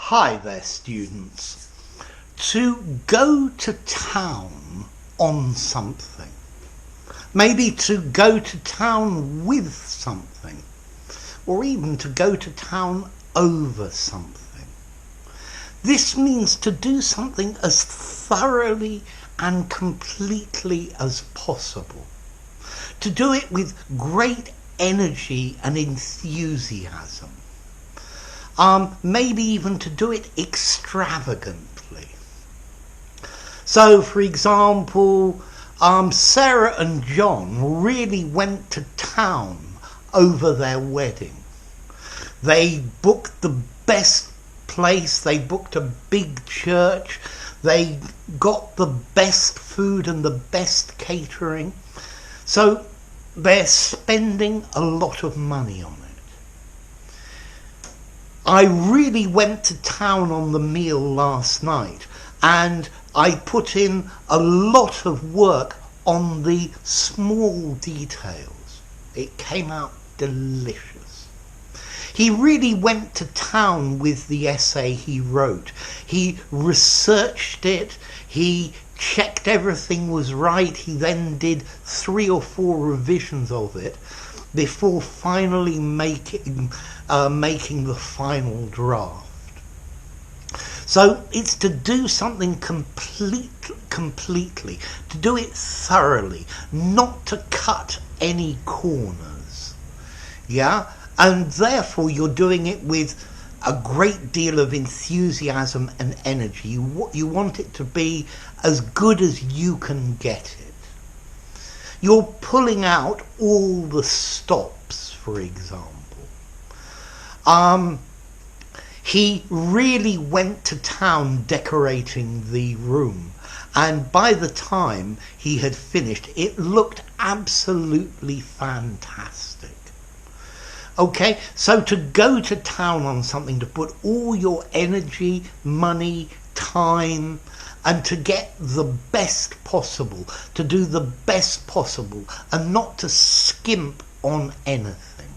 Hi there, students. To go to town on something, maybe to go to town with something, or even to go to town over something. This means to do something as thoroughly and completely as possible. To do it with great energy and enthusiasm. Maybe even to do it extravagantly. So, for example, Sarah and John really went to town over their wedding. They booked the best place, they booked a big church, they got the best food and the best catering. So they're spending a lot of money on it. I really went to town on the meal last night, and I put in a lot of work on the small details. It came out delicious. He really went to town with the essay he wrote. He researched it, he checked everything was right, he then did 3 or 4 revisions of it before finally making the final draft. So it's to do something completely, to do it thoroughly, not to cut any corners. Yeah? And therefore you're doing it with a great deal of enthusiasm and energy. You want it to be as good as you can get it. You're pulling out all the stops, for example. He really went to town decorating the room, and by the time he had finished, it looked absolutely fantastic. Okay, so to go to town on something, to put all your energy, money, time, and to get the best possible, to do the best possible, and not to skimp on anything.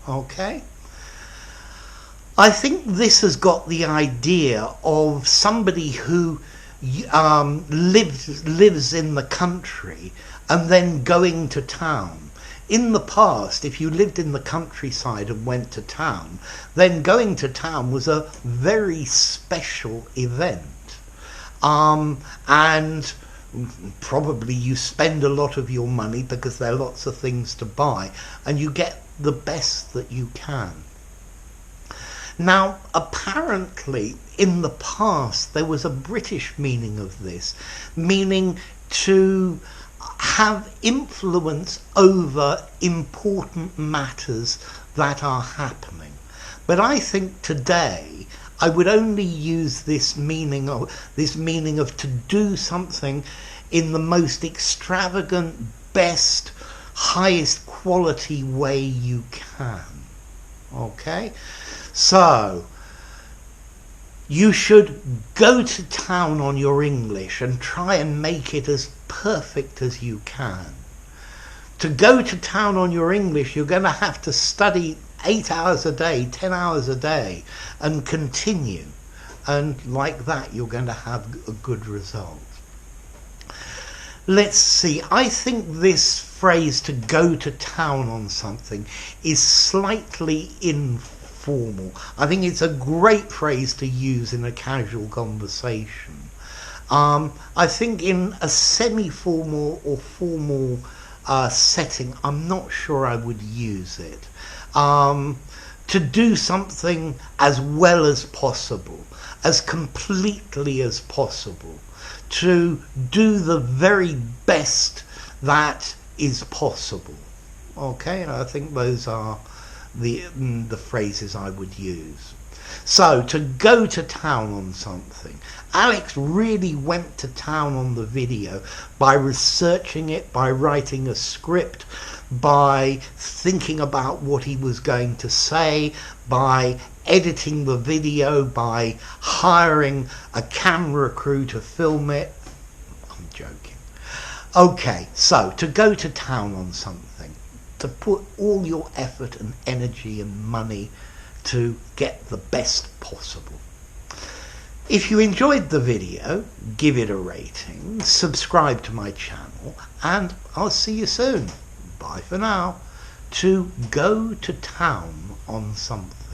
Okay? I think this has got the idea of somebody who lives in the country and then going to town. In the past, if you lived in the countryside and went to town, then going to town was a very special event. And probably you spend a lot of your money because there are lots of things to buy, and you get the best that you can. Now, apparently, in the past, there was a British meaning of this, meaning to have influence over important matters that are happening. But I think today I would only use this meaning of to do something in the most extravagant, best, highest quality way you can. Okay? So you should go to town on your English and try and make it as perfect as you can. To go to town on your English, you're going to have to study 8 hours a day, 10 hours a day, and continue. And like that, you're going to have a good result. Let's see. I think this phrase, to go to town on something, is slightly informal. I think it's a great phrase to use in a casual conversation. I think in a semi-formal or formal setting, I'm not sure I would use it. To do something as well as possible, as completely as possible, to do the very best that is possible. Okay, I think those are the phrases I would use. So, to go to town on something. Alex really went to town on the video by researching it, by writing a script, by thinking about what he was going to say, by editing the video, by hiring a camera crew to film it. I'm joking. Okay, so to go to town on something, to put all your effort and energy and money to get the best possible. If you enjoyed the video, give it a rating, subscribe to my channel, and I'll see you soon. Bye for now. To go to town on something.